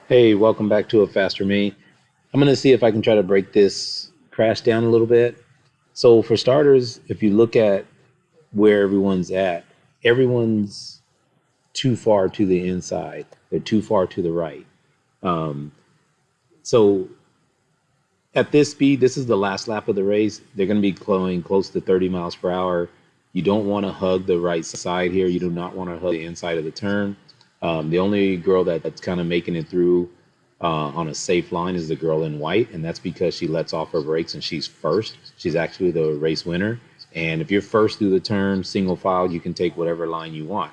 Hey, welcome back to A Faster Me. I'm going to see if I can try to break this crash down a little bit. So, for starters, if you look at where everyone's at, everyone's too far to the inside. They're too far to the right. Um, so, at this speed, this is the last lap of the race. They're going to be going close to 30 miles per hour. You don't want to hug the right side here. You do not want to hug the inside of the turn. The only girl that's kind of making it through on a safe line is the girl in white, and that's because she lets off her brakes and she's first. She's actually the race winner. And if you're first through the turn, single file, you can take whatever line you want.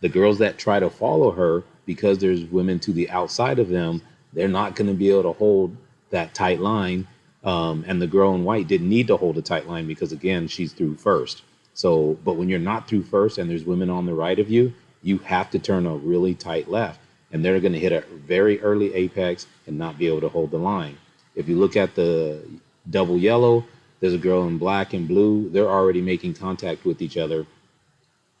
The girls that try to follow her, because there's women to the outside of them, they're not going to be able to hold that tight line. And the girl in white didn't need to hold a tight line because, again, she's through first. So, but when you're not through first and there's women on the right of you, you have to turn a really tight left. And they're going to hit a very early apex and not be able to hold the line. If you look at the double yellow, there's a girl in black and blue. They're already making contact with each other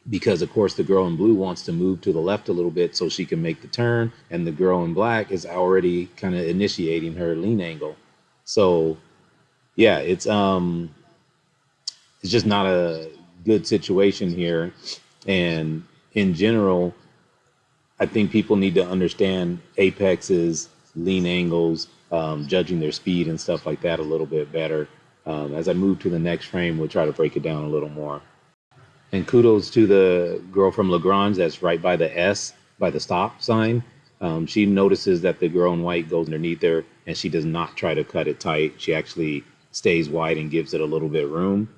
because of course the girl in blue wants to move to the left a little bit so she can make the turn, and the girl in black is already kind of initiating her lean angle. So yeah, it's just not a good situation here. And in general, I think people need to understand apexes, lean angles, judging their speed and stuff like that a little bit better. As I move to the next frame, we'll try to break it down a little more. And kudos to the girl from Lagrange that's right by the S, by the stop sign. She notices that the girl in white goes underneath her, and she does not try to cut it tight. She actually stays wide and gives it a little bit room.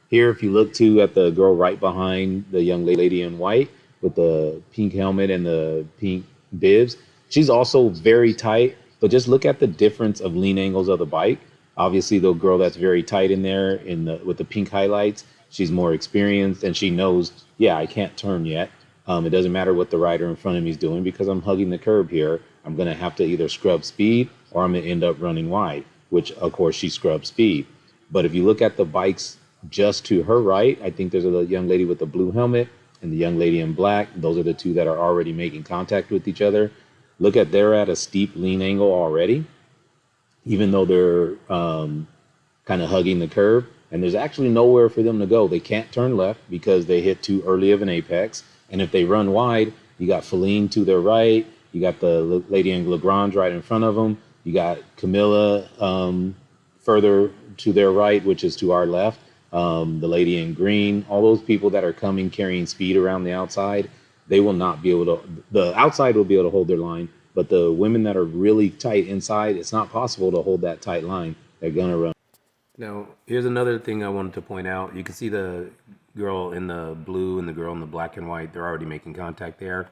Here, if you look to at the girl right behind the young lady in white with the pink helmet and the pink bibs, she's also very tight. But just look at the difference of lean angles of the bike. Obviously, the girl that's very tight in there in the with the pink highlights, she's more experienced and she knows, yeah, I can't turn yet. It doesn't matter what the rider in front of me is doing because I'm hugging the curb here. I'm going to have to either scrub speed or I'm going to end up running wide, which of course she scrubs speed. But if you look at the bikes just to her right, I think there's a young lady with the blue helmet and the young lady in black. Those are the two that are already making contact with each other. Look at they're at a steep lean angle already, even though they're kind of hugging the curb. And there's actually nowhere for them to go. They can't turn left because they hit too early of an apex. And if they run wide, you got Feline to their right. You got the lady in Lagrange right in front of them. You got Camilla further to their right, which is to our left. The lady in green, all those people that are coming carrying speed around the outside, they will not be able to. The outside will be able to hold their line, but the women that are really tight inside, it's not possible to hold that tight line. They're gonna run. Now, here's another thing I wanted to point out. You can see the girl in the blue and the girl in the black and white. They're already making contact there.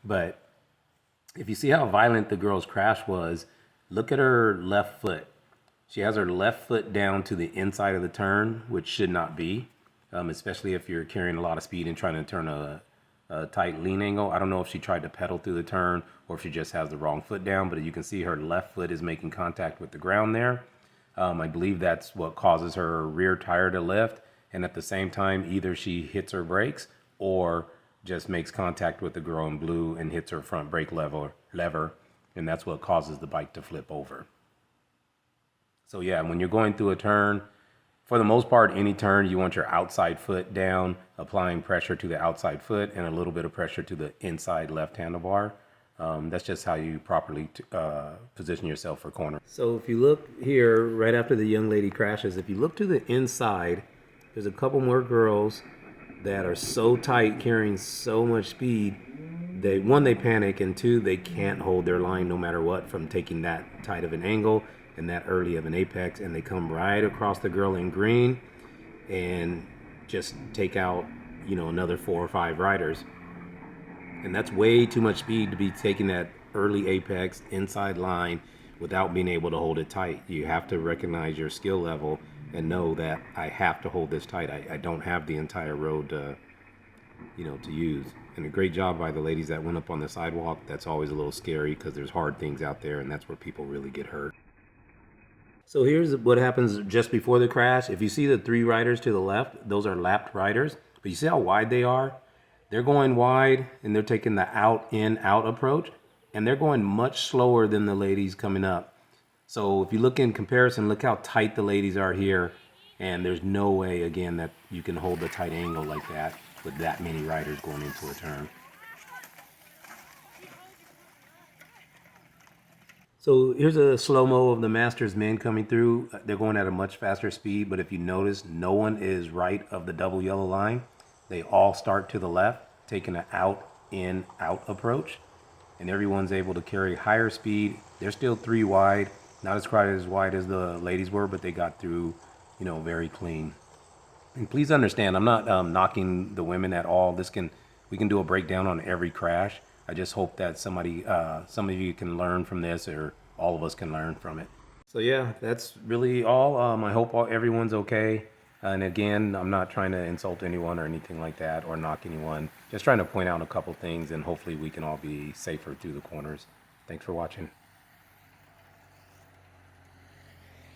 But if you see how violent the girl's crash was, look at her left foot. She has her left foot down to the inside of the turn, which should not be, especially if you're carrying a lot of speed and trying to turn a tight lean angle. I don't know if she tried to pedal through the turn or if she just has the wrong foot down, but you can see her left foot is making contact with the ground there. I believe that's what causes her rear tire to lift. And at the same time, either she hits her brakes or just makes contact with the girl in blue and hits her front brake lever. And that's what causes the bike to flip over. So yeah, when you're going through a turn, for the most part, any turn, you want your outside foot down, applying pressure to the outside foot and a little bit of pressure to the inside left handlebar. That's just how you properly position yourself for corner. So if you look here, right after the young lady crashes, if you look to the inside, there's a couple more girls that are so tight, carrying so much speed. They panic, and two, they can't hold their line no matter what from taking that tight of an angle and that early of an apex, and they come right across the girl in green and just take out, another 4 or 5 riders. And that's way too much speed to be taking that early apex inside line without being able to hold it tight. You have to recognize your skill level and know that I have to hold this tight. I don't have the entire road to use. And a great job by the ladies that went up on the sidewalk. That's always a little scary because there's hard things out there, and that's where people really get hurt. So here's what happens just before the crash. If you see the 3 riders to the left, those are lapped riders. But you see how wide they are? They're going wide and they're taking the out, in, out approach. and they're going much slower than the ladies coming up. So if you look in comparison, look how tight the ladies are here. And there's no way, again, that you can hold a tight angle like that with that many riders going into a turn. So here's a slow-mo of the Masters men coming through. They're going at a much faster speed, but if you notice, no one is right of the double yellow line. They all start to the left, taking an out, in, out approach. And everyone's able to carry higher speed. They're still 3 wide, not as quite as wide as the ladies were, but they got through, very clean. And please understand, I'm not knocking the women at all. We can do a breakdown on every crash. I just hope that some of you can learn from this, or all of us can learn from it. So yeah, that's really all. I hope everyone's okay. And again, I'm not trying to insult anyone or anything like that, or knock anyone. Just trying to point out a couple things, and hopefully we can all be safer through the corners. Thanks for watching.